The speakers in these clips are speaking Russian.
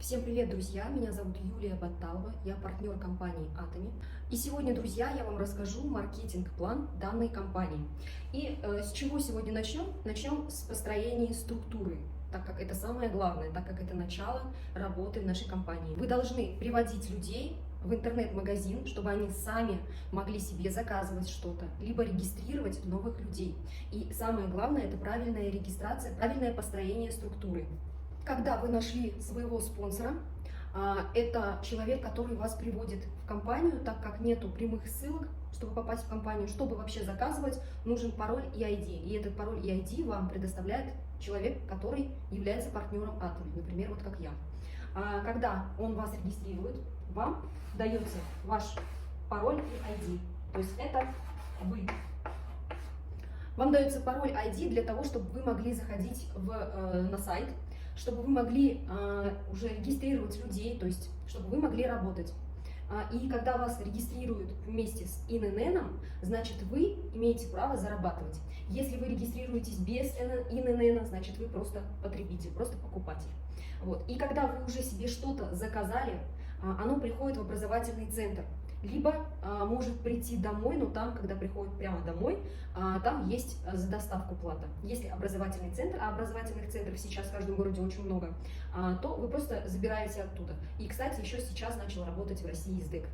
Всем привет, друзья! Меня зовут Юлия Батталова, я партнер компании Atomy. И сегодня, друзья, я вам расскажу маркетинг-план данной компании. И с чего сегодня начнем? Начнем с построения структуры, так как это самое главное, так как это начало работы в нашей компании. Вы должны приводить людей в интернет-магазин, чтобы они сами могли себе заказывать что-то, либо регистрировать новых людей. И самое главное – это правильная регистрация, правильное построение структуры. Когда вы нашли своего спонсора, это человек, который вас приводит в компанию, так как нету прямых ссылок, чтобы попасть в компанию, чтобы вообще заказывать, нужен пароль и ID. И этот пароль и ID вам предоставляет человек, который является партнером Atomy, например, вот как я. Когда он вас регистрирует, вам дается ваш пароль и ID. То есть это вы. Вам дается пароль ID для того, чтобы вы могли заходить на сайт, чтобы вы могли уже регистрировать людей, то есть чтобы вы могли работать. И когда вас регистрируют вместе с ИНН, значит вы имеете право зарабатывать. Если вы регистрируетесь без ИНН, значит вы просто потребитель, просто покупатель. Вот. И когда вы уже себе что-то заказали, оно приходит в образовательный центр. Либо может прийти домой, но там, когда приходит прямо домой, там есть за доставку плата. Если образовательный центр, а образовательных центров сейчас в каждом городе очень много, то вы просто забираете оттуда. И, кстати, еще сейчас начал работать в России СДЭК.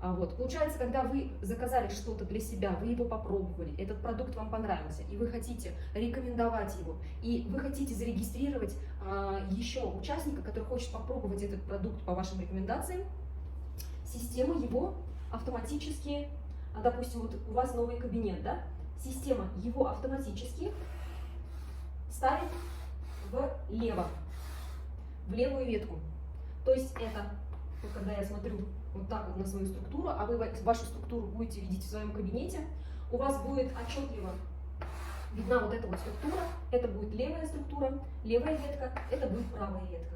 Вот. Получается, когда вы заказали что-то для себя, вы его попробовали, этот продукт вам понравился, и вы хотите рекомендовать его, и вы хотите зарегистрировать еще участника, который хочет попробовать этот продукт по вашим рекомендациям, система его автоматически, допустим, вот у вас новый кабинет, да? Система его автоматически ставит влево, в левую ветку. То есть это, вот когда я смотрю вот так вот на свою структуру, а вы вашу структуру будете видеть в своем кабинете, у вас будет отчетливо видна вот эта вот структура, это будет левая структура, левая ветка, это будет правая ветка.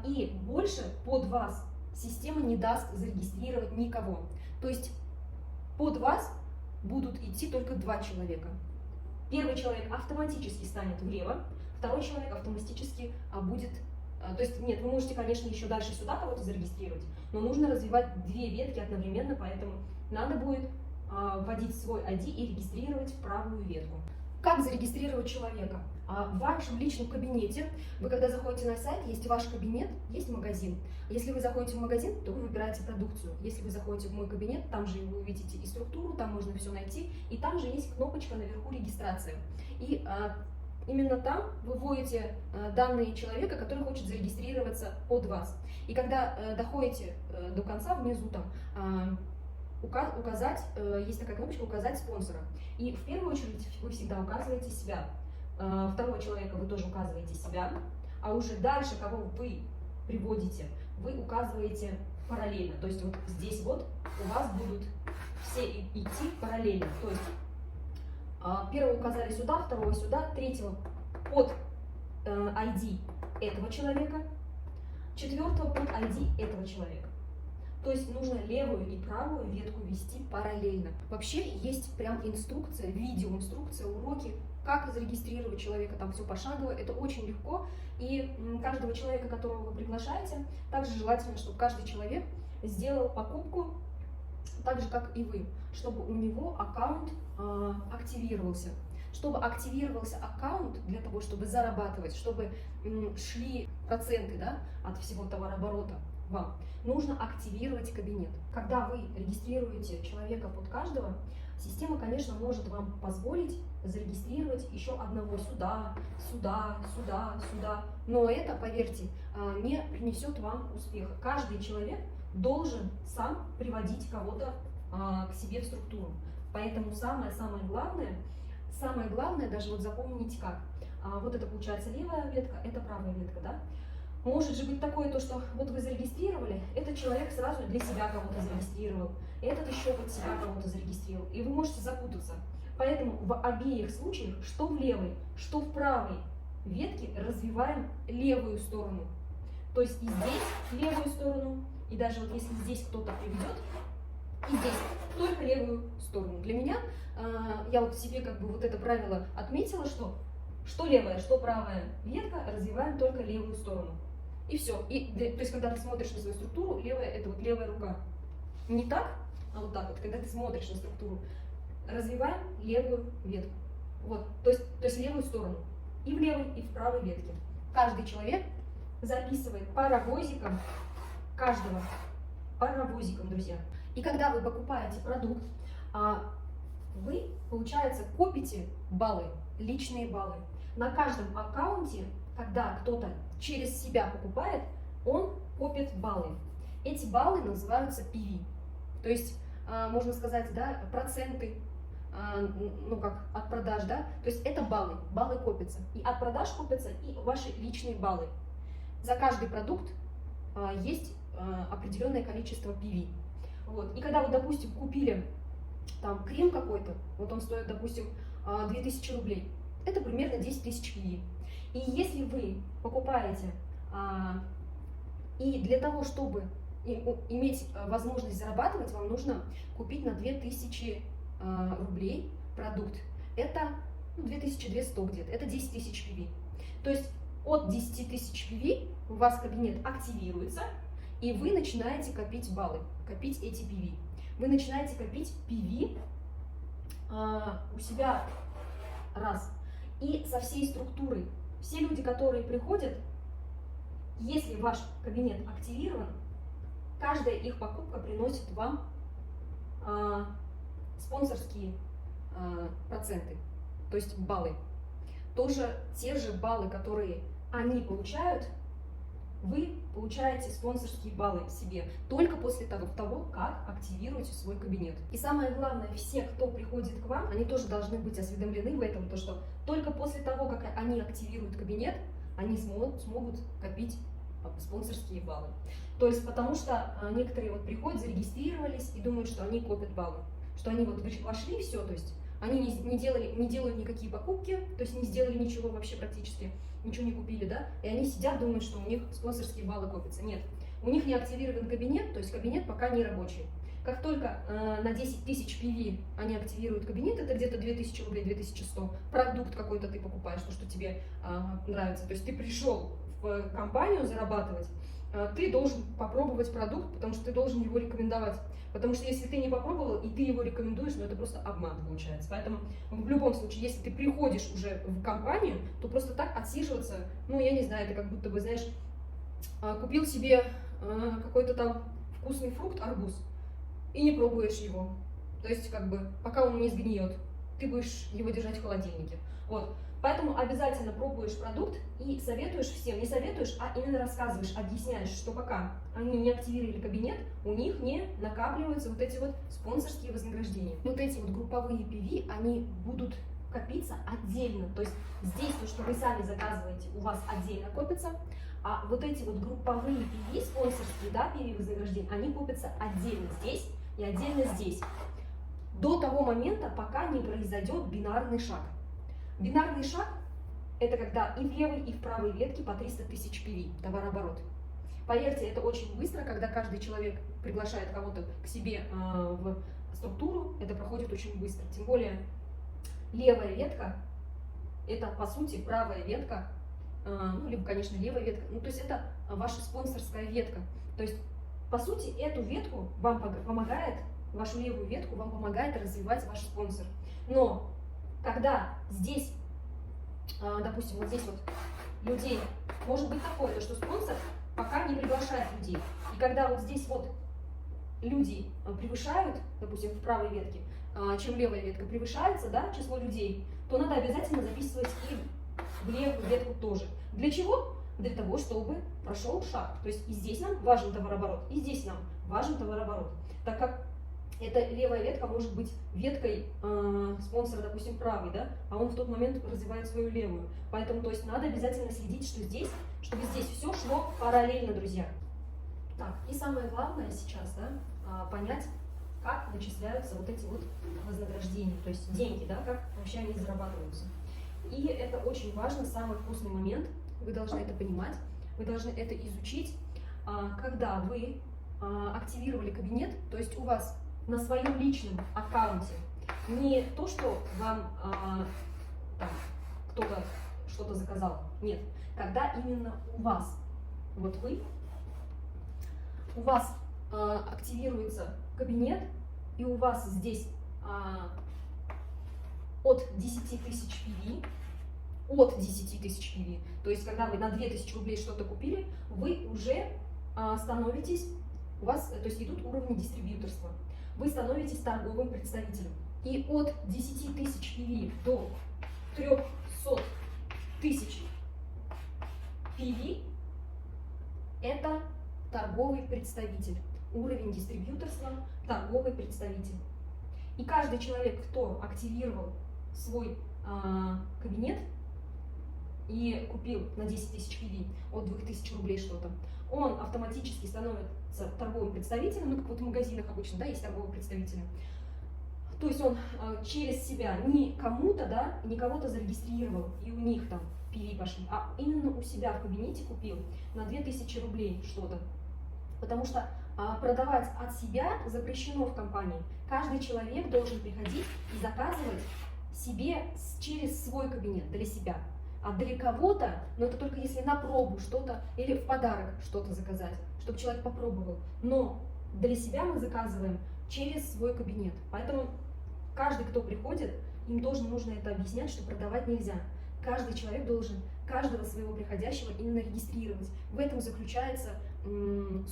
И больше под вас система не даст зарегистрировать никого. То есть под вас будут идти только два человека. Первый человек автоматически станет влево, второй человек автоматически будет... То есть нет, вы можете, конечно, еще дальше сюда кого-то зарегистрировать, но нужно развивать две ветки одновременно, поэтому надо будет вводить свой ID и регистрировать правую ветку. Как зарегистрировать человека? В вашем личном кабинете, вы когда заходите на сайт, есть ваш кабинет, есть магазин. Если вы заходите в магазин, то вы выбираете продукцию. Если вы заходите в мой кабинет, там же вы увидите и структуру, там можно все найти, и там же есть кнопочка наверху регистрация. И именно там вы вводите данные человека, который хочет зарегистрироваться под вас. И когда доходите до конца, внизу там указать, есть такая кнопочка «Указать спонсора». И в первую очередь вы всегда указываете себя. Второго человека вы тоже указываете себя, а уже дальше, кого вы приводите, вы указываете параллельно. То есть вот здесь вот у вас будут все идти параллельно. То есть первого указали сюда, второго сюда, третьего под ID этого человека, четвертого под ID этого человека. То есть нужно левую и правую ветку вести параллельно. Вообще есть прям инструкция, видеоинструкция, уроки, как зарегистрировать человека, там все пошагово, это очень легко. И каждого человека, которого вы приглашаете, также желательно, чтобы каждый человек сделал покупку так же, как и вы, чтобы у него аккаунт активировался. Чтобы активировался аккаунт для того, чтобы зарабатывать, чтобы шли проценты, да, от всего товарооборота вам, нужно активировать кабинет. Когда вы регистрируете человека под каждого, система, конечно, может вам позволить зарегистрировать еще одного сюда, сюда, сюда, сюда. Но это, поверьте, не принесет вам успеха. Каждый человек должен сам приводить кого-то к себе в структуру. Поэтому самое главное, даже вот запомните как. Вот это получается левая ветка, это правая ветка, да? Может же быть такое, то, что вот вы зарегистрировали, этот человек сразу для себя кого-то зарегистрировал, этот еще под себя кого-то зарегистрировал, и вы можете запутаться. Поэтому в обеих случаях, что в левой, что в правой ветке, развиваем левую сторону. То есть и здесь левую сторону, и даже вот если здесь кто-то приведет, и здесь только левую сторону. Для меня, я вот себе как бы вот это правило отметила, что левая, что правая ветка развиваем только левую сторону. И все. То есть, когда ты смотришь на свою структуру, левая это вот левая рука. Не так, а вот так вот. Когда ты смотришь на структуру, развиваем левую ветку. Вот, то есть левую сторону. И в левой, и в правой ветке. Каждый человек записывает паровозиком каждого. Паровозиком, друзья. И когда вы покупаете продукт, вы, получается, копите баллы, личные баллы. На каждом аккаунте, когда кто-то через себя покупает, он копит баллы. Эти баллы называются PV. То есть, можно сказать, да, проценты, ну как от продаж, да, то есть это баллы, баллы копятся. И от продаж копятся и ваши личные баллы. За каждый продукт есть определенное количество PV. Вот. И когда вы, допустим, купили там крем какой-то, вот он стоит, допустим, 2000 рублей, это примерно 10 тысяч PV. И если вы покупаете, и для того, чтобы иметь возможность зарабатывать, вам нужно купить на 2000 рублей продукт. Это 2200 где-то, это 10 тысяч PV. То есть от 10 тысяч PV у вас кабинет активируется, и вы начинаете копить баллы, копить эти PV. Вы начинаете копить PV у себя раз. И со всей структурой. Все люди, которые приходят, если ваш кабинет активирован, каждая их покупка приносит вам спонсорские проценты, то есть баллы. Тоже те же баллы, которые они получают, вы получаете спонсорские баллы себе только после того, как активируете свой кабинет. И самое главное, все, кто приходит к вам, они тоже должны быть осведомлены в этом, то что только после того, как они активируют кабинет, они смогут копить спонсорские баллы. То есть потому что некоторые вот приходят, зарегистрировались и думают, что они копят баллы, что они вот вошли и все, то есть они не делают никакие покупки, то есть не сделали ничего вообще практически, ничего не купили, да, и они сидят, думают, что у них спонсорские баллы копятся. Нет, у них не активирован кабинет, то есть кабинет пока не рабочий. Как только на 10 тысяч PV они активируют кабинет, это где-то 2000 рублей, 2100, продукт какой-то ты покупаешь, то, что тебе нравится, то есть ты пришел в компанию зарабатывать, ты должен попробовать продукт, потому что ты должен его рекомендовать. Потому что если ты не попробовал и ты его рекомендуешь, ну это просто обман получается. Поэтому в любом случае, если ты приходишь уже в компанию, то просто так отсиживаться, ну я не знаю, это как будто бы, знаешь, купил себе какой-то там вкусный фрукт, арбуз, и не пробуешь его. То есть как бы пока он не сгниет, ты будешь его держать в холодильнике. Вот. Поэтому обязательно пробуешь продукт и советуешь всем, не советуешь, а именно рассказываешь, объясняешь, что пока они не активировали кабинет, у них не накапливаются вот эти вот спонсорские вознаграждения. Вот эти вот групповые PV, они будут копиться отдельно, то есть здесь то, что вы сами заказываете, у вас отдельно копится, а вот эти вот групповые PV, спонсорские, да, PV вознаграждения, они копятся отдельно здесь и отдельно здесь. До того момента, пока не произойдет бинарный шаг. Бинарный шаг – это когда и в левой, и в правой ветке по 300 тысяч PV, товарооборот. Поверьте, это очень быстро, когда каждый человек приглашает кого-то к себе в структуру, это проходит очень быстро. Тем более левая ветка – это, по сути, правая ветка, ну, либо, конечно, левая ветка, ну, то есть это ваша спонсорская ветка. То есть, по сути, эту ветку вам помогает, вашу левую ветку вам помогает развивать ваш спонсор. Но когда здесь, допустим, вот здесь вот людей, может быть такое, что спонсор пока не приглашает людей. И когда вот здесь вот люди превышают, допустим, в правой ветке, чем левая ветка превышается, да, число людей, то надо обязательно записывать и в левую ветку тоже. Для чего? Для того, чтобы прошел шаг. То есть и здесь нам важен товарооборот, и здесь нам важен товарооборот. Так как эта левая ветка может быть веткой спонсора, допустим, правой, да, а он в тот момент развивает свою левую. Поэтому, то есть, надо обязательно следить, что здесь, чтобы здесь все шло параллельно, друзья. Так, и самое главное сейчас, да, понять, как начисляются вот эти вот вознаграждения, то есть деньги, да, как вообще они зарабатываются. И это очень важно, самый вкусный момент, вы должны это понимать, вы должны это изучить, когда вы активировали кабинет, то есть у вас на своем личном аккаунте не то, что вам кто-то что-то заказал, нет, когда именно у вас вот вы, у вас активируется кабинет, и у вас здесь от 10 тысяч PV, от 10 тысяч PV, то есть когда вы на 2000 рублей что-то купили, вы уже становитесь, у вас, то есть идут уровни дистрибьюторства, вы становитесь торговым представителем. И от 10 тысяч PV до 300 тысяч PV это торговый представитель. Уровень дистрибьюторства, торговый представитель. И каждый человек, кто активировал свой кабинет и купил на 10 тысяч PV от 2000 рублей что-то, он автоматически становится торговым представителем, ну как вот в магазинах обычно, да, есть торговые представители. То есть он через себя не кому-то, да, не кого-то зарегистрировал, и у них там PV пошли, а именно у себя в кабинете купил на 2000 рублей что-то. Потому что продавать от себя запрещено в компании. Каждый человек должен приходить и заказывать себе через свой кабинет для себя. А для кого-то, но это только если на пробу что-то или в подарок что-то заказать, чтобы человек попробовал. Но для себя мы заказываем через свой кабинет. Поэтому каждый, кто приходит, им тоже нужно это объяснять, что продавать нельзя. Каждый человек должен каждого своего приходящего именно регистрировать. В этом заключается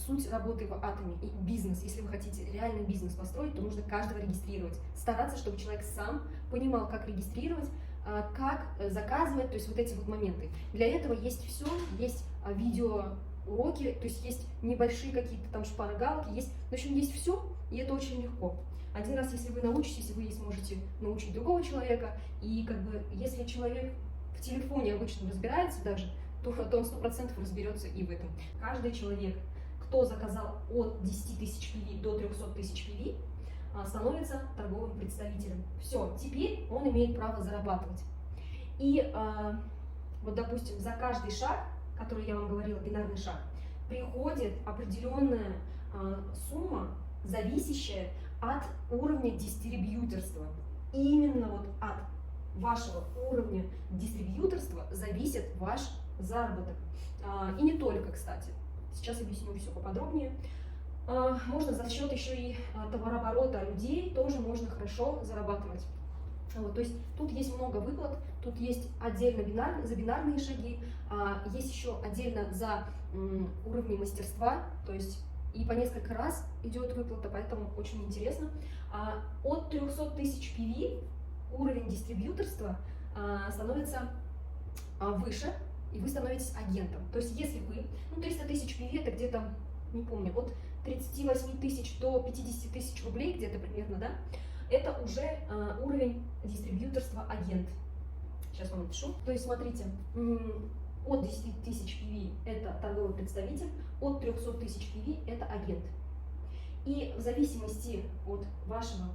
суть работы в Atomy и бизнес. Если вы хотите реальный бизнес построить, то нужно каждого регистрировать. Стараться, чтобы человек сам понимал, как регистрировать, как заказывать, то есть вот эти вот моменты. Для этого есть все, есть видео уроки, то есть есть небольшие какие-то там шпаргалки, есть, в общем, есть все, и это очень легко. Один раз, если вы научитесь, вы сможете научить другого человека, и как бы если человек в телефоне обычно разбирается даже, то он 100% разберется и в этом. Каждый человек, кто заказал от 10 тысяч PV до 300 тысяч PV, становится торговым представителем. Все, теперь он имеет право зарабатывать. И вот, допустим, за каждый шаг, который я вам говорила, бинарный шаг, приходит определенная сумма, зависящая от уровня дистрибьюторства. Именно вот от вашего уровня дистрибьюторства зависит ваш заработок. И не только, кстати. Сейчас объясню все поподробнее. Можно за счет еще и товарооборота людей тоже можно хорошо зарабатывать. Вот, то есть тут есть много выплат, тут есть отдельно за бинарные шаги, есть еще отдельно за уровни мастерства, то есть и по несколько раз идет выплата, поэтому очень интересно. От 300 тысяч PV уровень дистрибьюторства становится выше, и вы становитесь агентом. То есть если вы, 300 тысяч PV это где-то, не помню, от 38 тысяч до 50 тысяч рублей где-то примерно, да, это уже уровень дистрибьюторства агент. Сейчас вам напишу. То есть смотрите, от 10 тысяч PV это торговый представитель, от 300 тысяч PV это агент. И в зависимости от вашего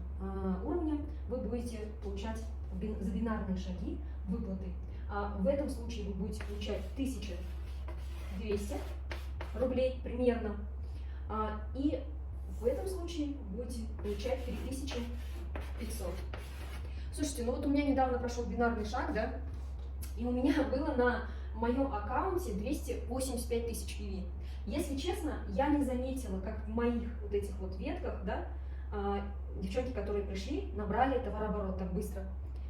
уровня вы будете получать за бинарные шаги выплаты. В этом случае вы будете получать 1200 рублей примерно. И в этом случае вы будете получать 3500. Слушайте, ну вот у меня недавно прошел бинарный шаг, да, и у меня было на моем аккаунте 285 тысяч PV. Если честно, я не заметила, как в моих вот этих вот ветках, да, девчонки, которые пришли, набрали товарооборот так быстро.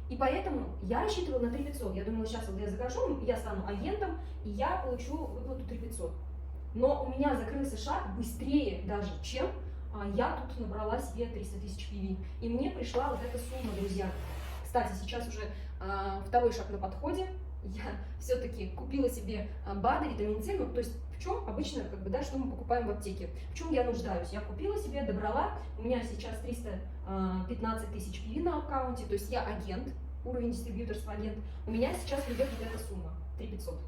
И поэтому я рассчитывала на 3500. Я думала, сейчас вот я закажу, я стану агентом, и я получу выплату 3500. Но у меня закрылся шаг быстрее даже, чем я тут набрала себе 300 тысяч PV. И мне пришла вот эта сумма, друзья. Кстати, сейчас уже второй шаг на подходе. Я все-таки купила себе БАДы, витамин С, ну, то есть в чем обычно, как бы, да, что мы покупаем в аптеке, в чем я нуждаюсь. Я купила себе, добрала, у меня сейчас 315 тысяч PV на аккаунте, то есть я агент, уровень дистрибьюторства агент, у меня сейчас придет вот эта сумма, 3500.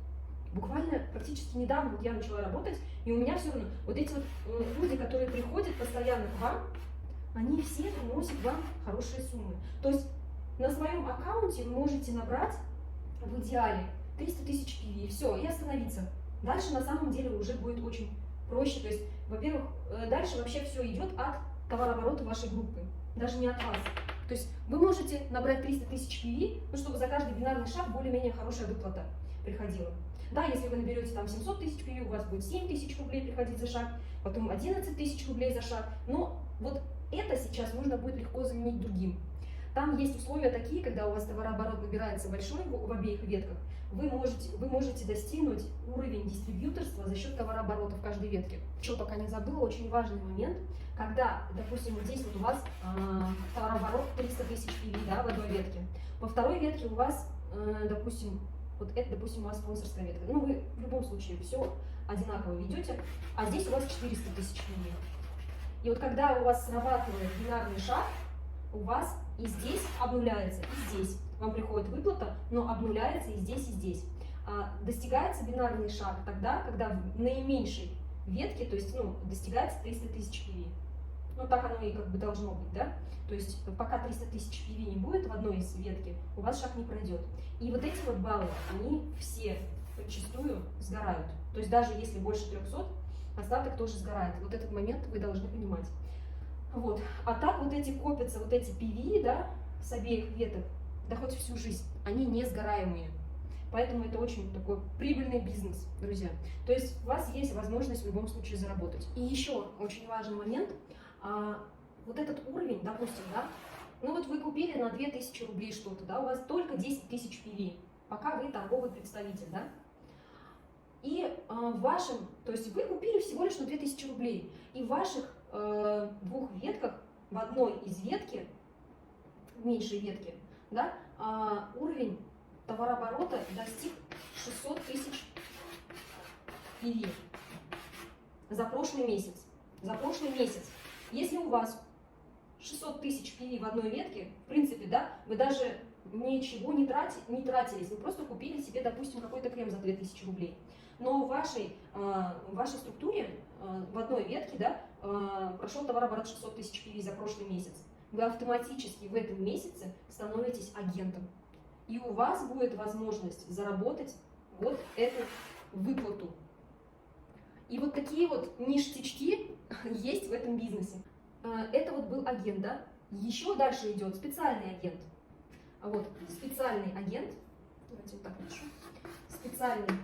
Буквально практически недавно вот я начала работать, и у меня все равно, вот эти вот люди, которые приходят постоянно к вам, они все приносят вам хорошие суммы. То есть на своем аккаунте вы можете набрать в идеале 300 тысяч PV, все, и остановиться. Дальше на самом деле уже будет очень проще. То есть, во-первых, дальше вообще все идет от товарооборота вашей группы, даже не от вас. То есть вы можете набрать 300 тысяч PV, ну, чтобы за каждый бинарный шаг более-менее хорошая выплата приходила. Да, если вы наберете там 700 тысяч PV, у вас будет 7 тысяч рублей приходить за шаг, потом 11 тысяч рублей за шаг. Но вот это сейчас нужно будет легко заменить другим. Там есть условия такие, когда у вас товарооборот набирается большой в обеих ветках, вы можете достигнуть уровень дистрибьюторства за счет товарооборота в каждой ветке. Что пока не забыла, очень важный момент, когда, допустим, вот здесь вот у вас товарооборот 300 тысяч PV, да, в одной ветке. Во второй ветке у вас, допустим, вот это, допустим, у вас спонсорская ветка. Ну, вы в любом случае все одинаково ведете, а здесь у вас 400 тысяч PV. И вот когда у вас срабатывает бинарный шаг, у вас и здесь обнуляется, и здесь. Вам приходит выплата, но обнуляется и здесь, и здесь. Достигается бинарный шаг тогда, когда в наименьшей ветке, то есть, ну, достигается 300 тысяч PV. Ну, так оно и как бы должно быть, да? То есть, пока 300 тысяч PV не будет в одной из ветки, у вас шаг не пройдет. И вот эти вот баллы, они все подчастую сгорают. То есть, даже если больше 300, остаток тоже сгорает. Вот этот момент вы должны понимать. Вот. А так вот эти копятся, вот эти PV, да, с обеих веток, да хоть всю жизнь, они не сгораемые. Поэтому это очень такой прибыльный бизнес, друзья. То есть у вас есть возможность в любом случае заработать. И еще очень важный момент, вот этот уровень, допустим, да, ну вот вы купили на 2000 рублей что-то, да, у вас только 10 тысяч PV, пока вы торговый представитель, да. И в вашем, то есть вы купили всего лишь на 2000 рублей, и в ваших двух ветках, в одной из ветки, в меньшей ветке, да, уровень товарооборота достиг 600 тысяч PV за прошлый месяц. За прошлый месяц. Если у вас 600 тысяч PV в одной ветке, в принципе, да, вы даже ничего не тратились, вы просто купили себе, допустим, какой-то крем за 2000 рублей. Но в вашей структуре в одной ветке, да, прошел товарооборот 600 тысяч PV за прошлый месяц. Вы автоматически в этом месяце становитесь агентом. И у вас будет возможность заработать вот эту выплату. И вот такие вот ништячки есть в этом бизнесе. Это вот был агент, да? Еще дальше идет специальный агент. А вот специальный агент, давайте вот так напишу. Специальный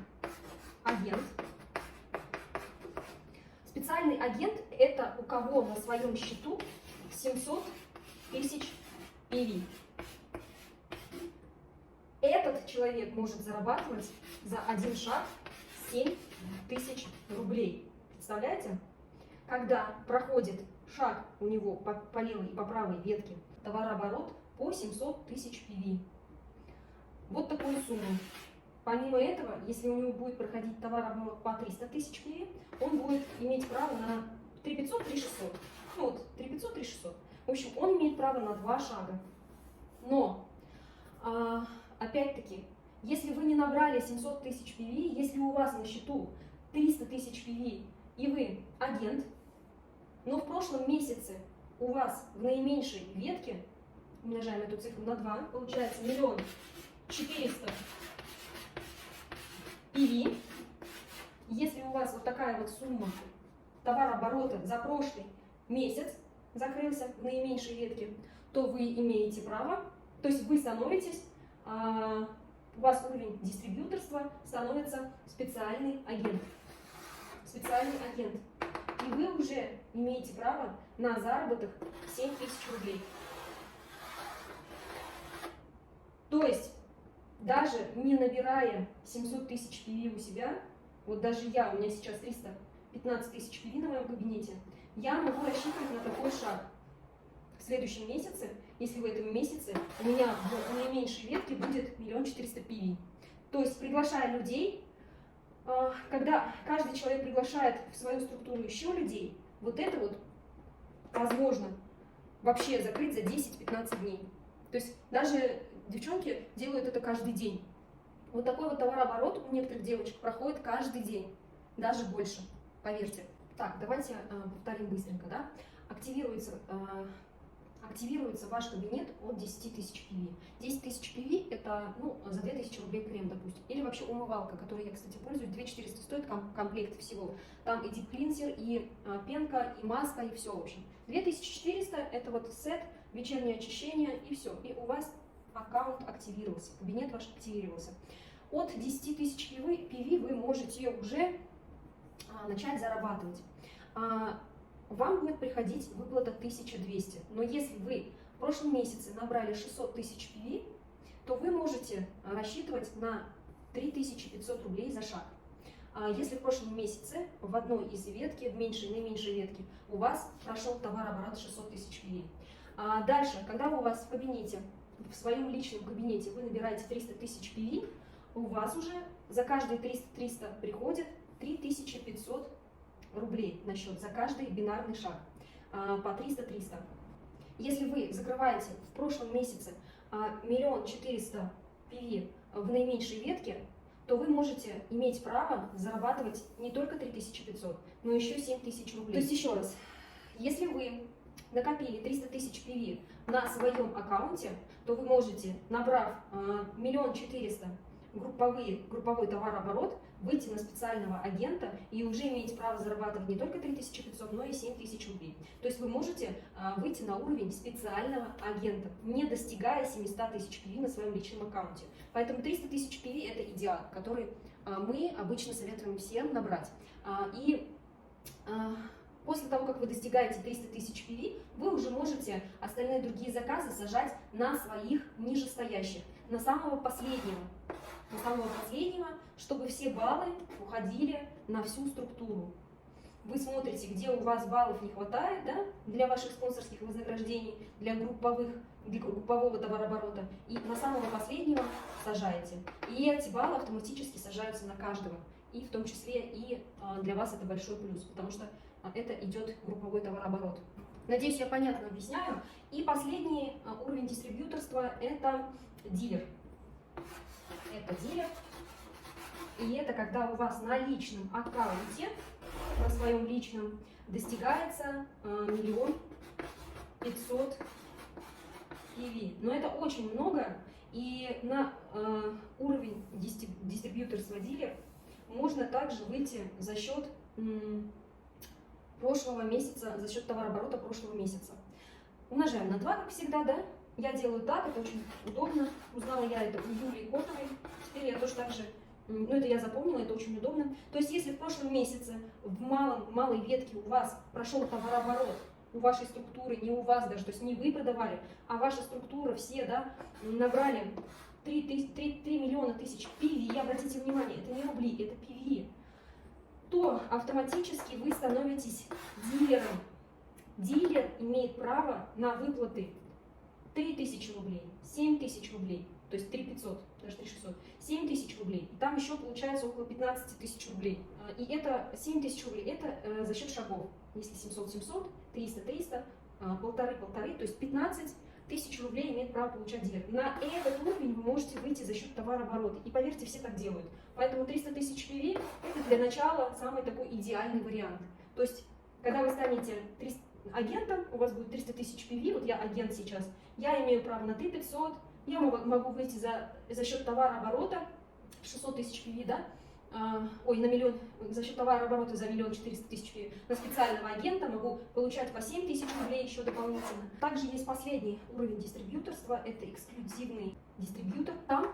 агент. Специальный агент – это у кого на своем счету 700 тысяч PV. Этот человек может зарабатывать за один шаг 7 тысяч рублей. Представляете? Когда проходит шаг у него по левой и по правой ветке, товарооборот по 700 тысяч PV. Вот такую сумму. Помимо этого, если у него будет проходить товарооборот по 300 тысяч PV, он будет иметь право на 3500, 3600. Ну вот, 3500, 3600. В общем, он имеет право на 2 шага. Но, опять-таки, если вы не набрали 700 тысяч PV, если у вас на счету 300 тысяч PV и вы агент, но в прошлом месяце у вас в наименьшей ветке, умножаем эту цифру на 2, получается 1 400 000 PV. Если у вас вот такая вот сумма товарооборота за прошлый месяц закрылся в наименьшей ветке, то вы имеете право, то есть вы становитесь, у вас уровень дистрибьюторства становится специальный агент. Специальный агент. И вы уже имеете право на заработок 7 тысяч рублей. То есть, даже не набирая 700 тысяч PV у себя, вот даже у меня сейчас 315 тысяч PV на моем кабинете, я могу рассчитывать на такой шаг. В следующем месяце, если в этом месяце у меня в наименьшей ветке будет 1 400 000 PV. То есть, приглашая людей, когда каждый человек приглашает в свою структуру еще людей, вот это вот возможно вообще закрыть за 10-15 дней. То есть даже девчонки делают это каждый день. Вот такой вот товарооборот у некоторых девочек проходит каждый день, даже больше, поверьте. Так, давайте повторим быстренько, да? Активируется ваш кабинет от 10 тысяч PV. 10 тысяч PV это, ну, за 2000 рублей крем, допустим. Или вообще умывалка, которой я, кстати, пользуюсь. 2400 стоит комплект всего. Там и дип-клинсер, и пенка, и маска, и все, в общем. 2400 это вот сет, вечернее очищение, и все. И у вас аккаунт активировался, кабинет ваш активировался. От 10 тысяч PV вы можете уже начать зарабатывать. Вам будет приходить выплата 1200. Но если вы в прошлом месяце набрали 600 тысяч PV, то вы можете рассчитывать на 3500 рублей за шаг. Если в прошлом месяце в одной из ветки, в наименьшей ветке, у вас прошел товарооборот 600 тысяч PV. Дальше, когда у вас в кабинете, в своем личном кабинете вы набираете 300 тысяч PV, у вас уже за каждые 300 приходит 3500 рублей на счет за каждый бинарный шаг по 300-300. Если вы закрываете в прошлом месяце 1 400 000 PV в наименьшей ветке, то вы можете иметь право зарабатывать не только 3500, но еще 7000 рублей. То есть еще раз, если вы накопили 300 тысяч PV на своем аккаунте, то вы можете, набрав 1 400 000 групповой товарооборот, выйти на специального агента и уже иметь право зарабатывать не только 3500, но и 7000 рублей. То есть вы можете выйти на уровень специального агента, не достигая 700 тысяч PV на своем личном аккаунте. Поэтому 300 тысяч PV – это идеал, который мы обычно советуем всем набрать. И после того, как вы достигаете 300 тысяч PV, вы уже можете остальные другие заказы сажать на своих нижестоящих, на самого последнего, чтобы все баллы уходили на всю структуру. Вы смотрите, где у вас баллов не хватает, да, для ваших спонсорских вознаграждений, для группового товарооборота, и на самого последнего сажаете. И эти баллы автоматически сажаются на каждого, и в том числе и для вас это большой плюс, потому что это идет групповой товарооборот. Надеюсь, я понятно объясняю. И последний уровень дистрибьюторства – это дилер. И это когда у вас на личном аккаунте, на своем личном, достигается 1 500 000 PV. Но это очень много, и на уровень дистрибьюторства дилер можно также выйти за счет прошлого месяца, за счет товарооборота прошлого месяца. Умножаем на 2, как всегда, да? Я делаю так, это очень удобно. Узнала я это у Юлии Котовой. Теперь я тоже так же, это я запомнила, это очень удобно. То есть, если в прошлом месяце в малой ветке у вас прошел товарооборот, у вашей структуры, не у вас даже, то есть не вы продавали, а ваша структура, все, да, набрали 3 миллиона тысяч PV, и обратите внимание, это не рубли, это PV, то автоматически вы становитесь дилером. Дилер имеет право на выплаты 3000 рублей, 7000 рублей, то есть 3500, даже 3600, 7000 рублей. И там еще получается около 15 тысяч рублей. И это 7000 рублей, это за счет шагов. Если 700, 300, полторы, то есть 15 тысяч рублей имеет право получать дилер. На этот уровень вы можете выйти за счет товарооборота. И поверьте, все так делают. Поэтому 300 тысяч PV – это для начала самый такой идеальный вариант. То есть, когда вы станете агентом, у вас будет 300 тысяч PV, вот я агент сейчас, я имею право на 3500, я могу выйти за счет товарооборота 600 тысяч PV, да? На миллион, за счет товарооборота за 1 400 000 PV на специального агента могу получать по 7 тысяч рублей еще дополнительно. Также есть последний уровень дистрибьюторства, это эксклюзивный дистрибьютор. Там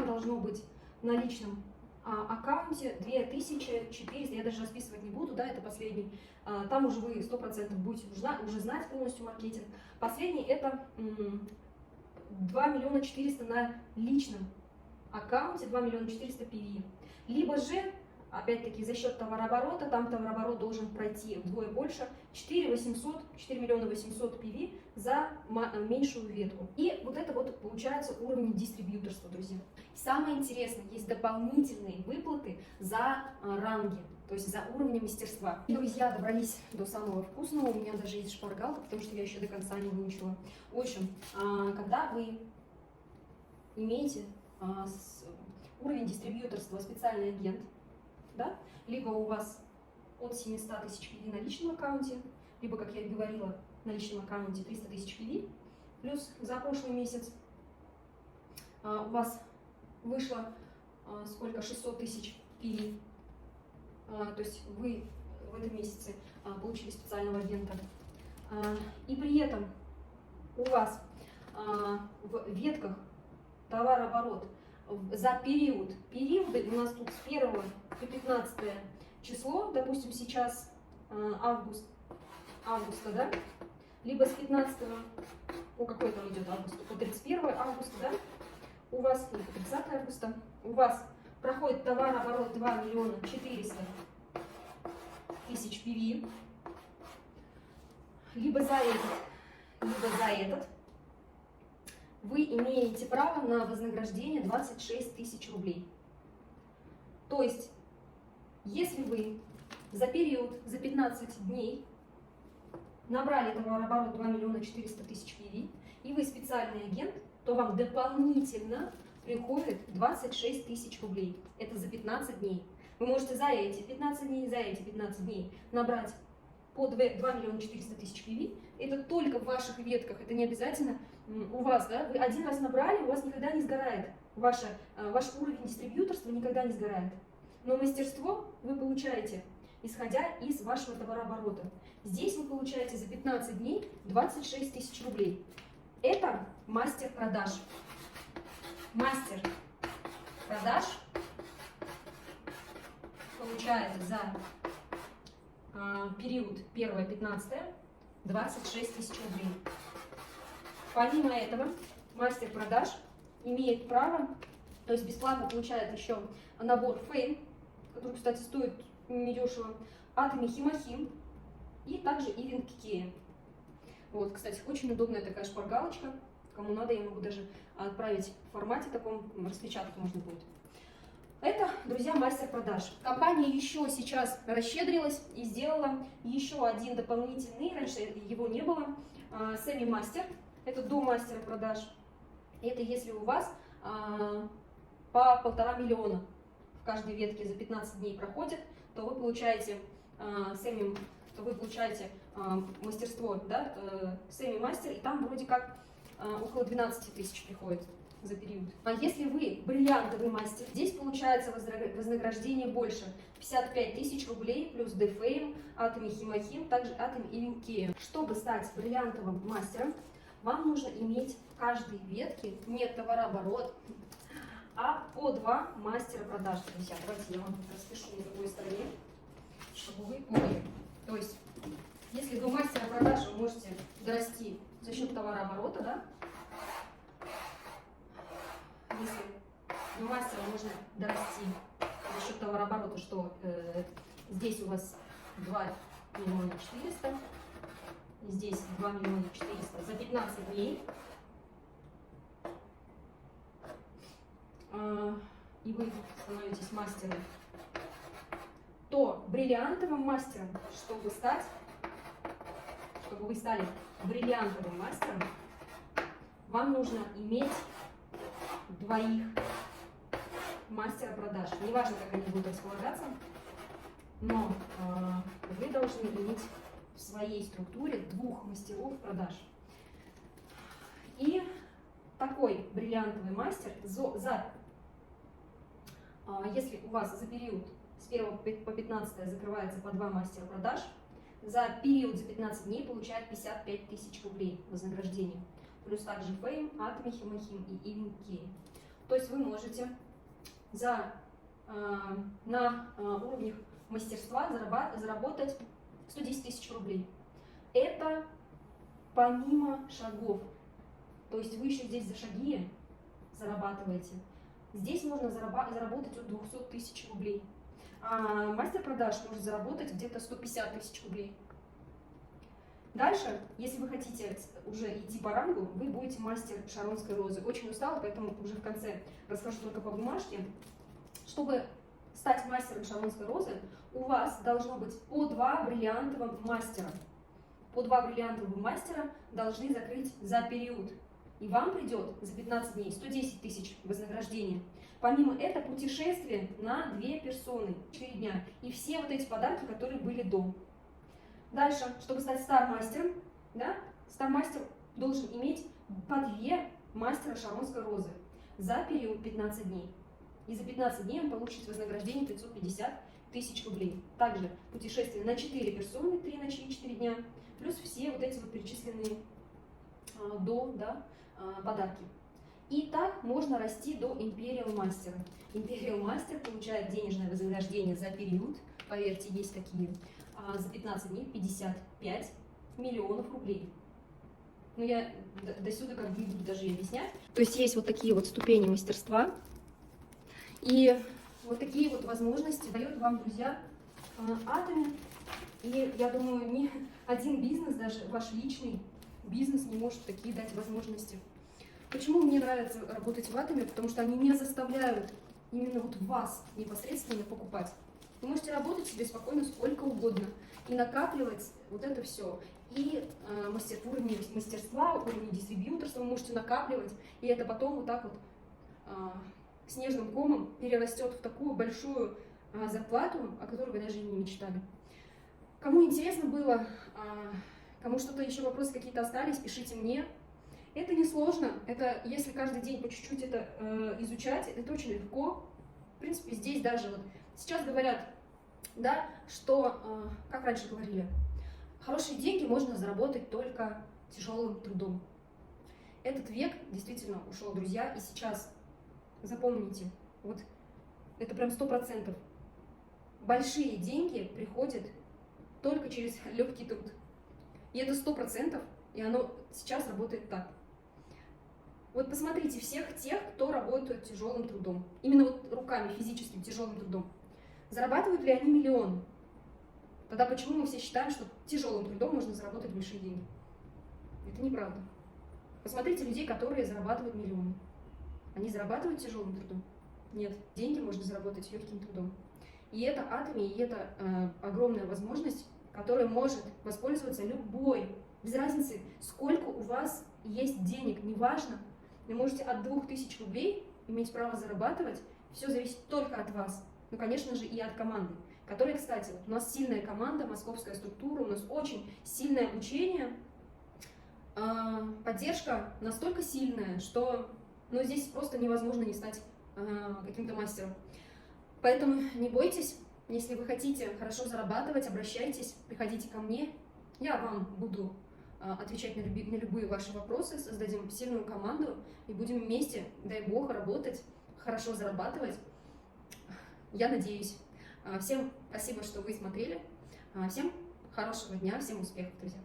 должно быть на личном аккаунте 2400, я даже расписывать не буду, да, это последний. Там уже вы 100% будете уже знать полностью маркетинг. Последний это 2 400 000 на личном аккаунте, 2 400 000 PV. Либо же, опять-таки, за счет товарооборота, там товарооборот должен пройти вдвое больше, 4 800 000 PV за меньшую ветку. И вот это вот получается уровень дистрибьюторства, друзья. Самое интересное, есть дополнительные выплаты за ранги, то есть за уровень мастерства. И, друзья, добрались до самого вкусного, у меня даже есть шпаргалка, потому что я еще до конца не выучила. В общем, когда вы имеете уровень дистрибьюторства специальный агент, да, либо у вас от 700 тысяч PV на личном аккаунте, либо, как я и говорила, на личном аккаунте 300 тысяч PV, плюс за прошлый месяц у вас вышло 600 тысяч PV, то есть вы в этом месяце получили специального агента, и при этом у вас в ветках товарооборот за периоды у нас тут с 1 по 15 число, допустим, сейчас августа, да, либо с 15 по какой там идет август, по 31 августа, да, у вас, или по 30 августа, у вас проходит товарооборот 2 400 000 PV, либо за этот, вы имеете право на вознаграждение 26 000 рублей. То есть, если вы за период, за 15 дней набрали товарооборот 2 400 000 PV, и вы специальный агент, то вам дополнительно приходит 26 000 рублей. Это за 15 дней. Вы можете за эти 15 дней, за эти 15 дней набрать по 2 400 000 PV. Это только в ваших ветках, это не обязательно у вас, да? Вы один раз набрали, у вас никогда не сгорает. Ваш уровень дистрибьюторства никогда не сгорает. Но мастерство вы получаете, исходя из вашего товарооборота. Здесь вы получаете за 15 дней 26 000 рублей. Это мастер продаж. Мастер продаж получает за период 1-15 26 000 рублей. Помимо этого, мастер продаж имеет право, то есть бесплатно получает еще набор Fame, который, кстати, стоит недешево, Atomy Himachim и также Ивинг Кея. Вот, кстати, очень удобная такая шпаргалочка. Кому надо, я могу даже отправить в формате таком, распечатать можно будет. Это, друзья, мастер продаж. Компания еще сейчас расщедрилась и сделала еще один дополнительный, раньше его не было, семи-мастер. Это до мастера продаж. Это если у вас по 1,5 миллиона в каждой ветке за 15 дней проходит, то вы получаете мастерство, да, семи-мастер, и там вроде как около 12 000 приходит за период. А если вы бриллиантовый мастер, здесь получается вознаграждение больше. 55 000 рублей плюс DFame, Atomy Himachim, также Atomy Iving Kea. Чтобы стать бриллиантовым мастером, вам нужно иметь в каждой ветке не товарооборот, а по 2 мастера продаж. Друзья, давайте я вам распишу на другой стороне, чтобы вы поняли. То есть, если до мастера продаж вы можете дорасти за счет товарооборота, да? Если до мастера можно дорасти за счет товарооборота, что здесь у вас 2 400 000, и здесь 2 400 000 за 15 дней, и вы становитесь мастером, то бриллиантовым мастером, чтобы вы стали бриллиантовым мастером, вам нужно иметь 2 мастера продаж. Неважно, как они будут располагаться, но вы должны иметь в своей структуре 2 мастеров продаж. И такой бриллиантовый мастер, если у вас за период с 1 по 15 закрывается по 2 мастера продаж, за период за 15 дней получает 55 000 рублей вознаграждение. Плюс также Fame, Atomy Himachim и Iving Kea. То есть вы можете на уровнях мастерства заработать 110 000 рублей. Это помимо шагов. То есть вы еще здесь за шаги зарабатываете. Здесь можно заработать от 200 000 рублей. А мастер продаж может заработать где-то 150 000 рублей. Дальше, если вы хотите уже идти по рангу, вы будете мастер Шаронской розы. Очень устала, поэтому уже в конце расскажу только по бумажке. Чтобы стать мастером Шаронской розы, у вас должно быть по 2 бриллиантовых мастера. По 2 бриллиантовых мастера должны закрыть за период. И вам придет за 15 дней 110 000 вознаграждения. Помимо этого, путешествие на 2 персоны, 4 дня. И все вот эти подарки, которые были до. Дальше, чтобы стать стар-мастером, да, стар-мастер должен иметь по 2 мастера Шаронской розы за период 15 дней. И за 15 дней он получит вознаграждение 550 000 рублей. Также путешествие на 4 персоны, 3 ночи и 4 дня, плюс все вот эти вот перечисленные подарки. И так можно расти до Imperial Master. Imperial Master получает денежное вознаграждение за период, поверьте, есть такие, за 15 дней 55 миллионов рублей. Ну, я до сюда как бы не буду даже объяснять. То есть вот такие вот ступени мастерства. И вот такие вот возможности дает вам, друзья, Atomy. И я думаю, ни один бизнес, даже ваш личный бизнес, не может такие дать возможности. Почему мне нравится работать в Atomy? Потому что они не заставляют именно вот вас непосредственно покупать. Вы можете работать себе спокойно сколько угодно и накапливать вот это все. И уровень мастерства, уровень дистрибьюторства вы можете накапливать, и это потом вот так вот снежным комом перерастет в такую большую зарплату, о которой вы даже и не мечтали. Кому интересно было, кому что-то еще вопросы какие-то остались, пишите мне. Это не сложно, это если каждый день по чуть-чуть это изучать, это очень легко. В принципе, здесь даже вот сейчас говорят, да, что, как раньше говорили, хорошие деньги можно заработать только тяжелым трудом. Этот век действительно ушел, друзья, и сейчас запомните, вот это прям 100%. Большие деньги приходят только через легкий труд. И это 100%, и оно сейчас работает так. Вот посмотрите всех тех, кто работает тяжелым трудом, именно вот руками, физическим тяжелым трудом. Зарабатывают ли они миллионы? Тогда почему мы все считаем, что тяжелым трудом можно заработать большие деньги? Это неправда. Посмотрите людей, которые зарабатывают миллионы. Они зарабатывают тяжелым трудом? Нет. Деньги можно заработать легким трудом. И это Atomy, и это огромная возможность, которой может воспользоваться любой. Без разницы, сколько у вас есть денег, неважно. Вы можете от 2000 рублей иметь право зарабатывать. Все зависит только от вас. Ну, конечно же, и от команды. Которая, кстати, вот у нас сильная команда, московская структура, у нас очень сильное обучение. Поддержка настолько сильная, что здесь просто невозможно не стать каким-то мастером. Поэтому не бойтесь, если вы хотите хорошо зарабатывать, обращайтесь, приходите ко мне. Я вам буду отвечать на любые ваши вопросы, создадим сильную команду и будем вместе, дай бог, работать, хорошо зарабатывать. Я надеюсь. Всем спасибо, что вы смотрели. Всем хорошего дня, всем успехов, друзья.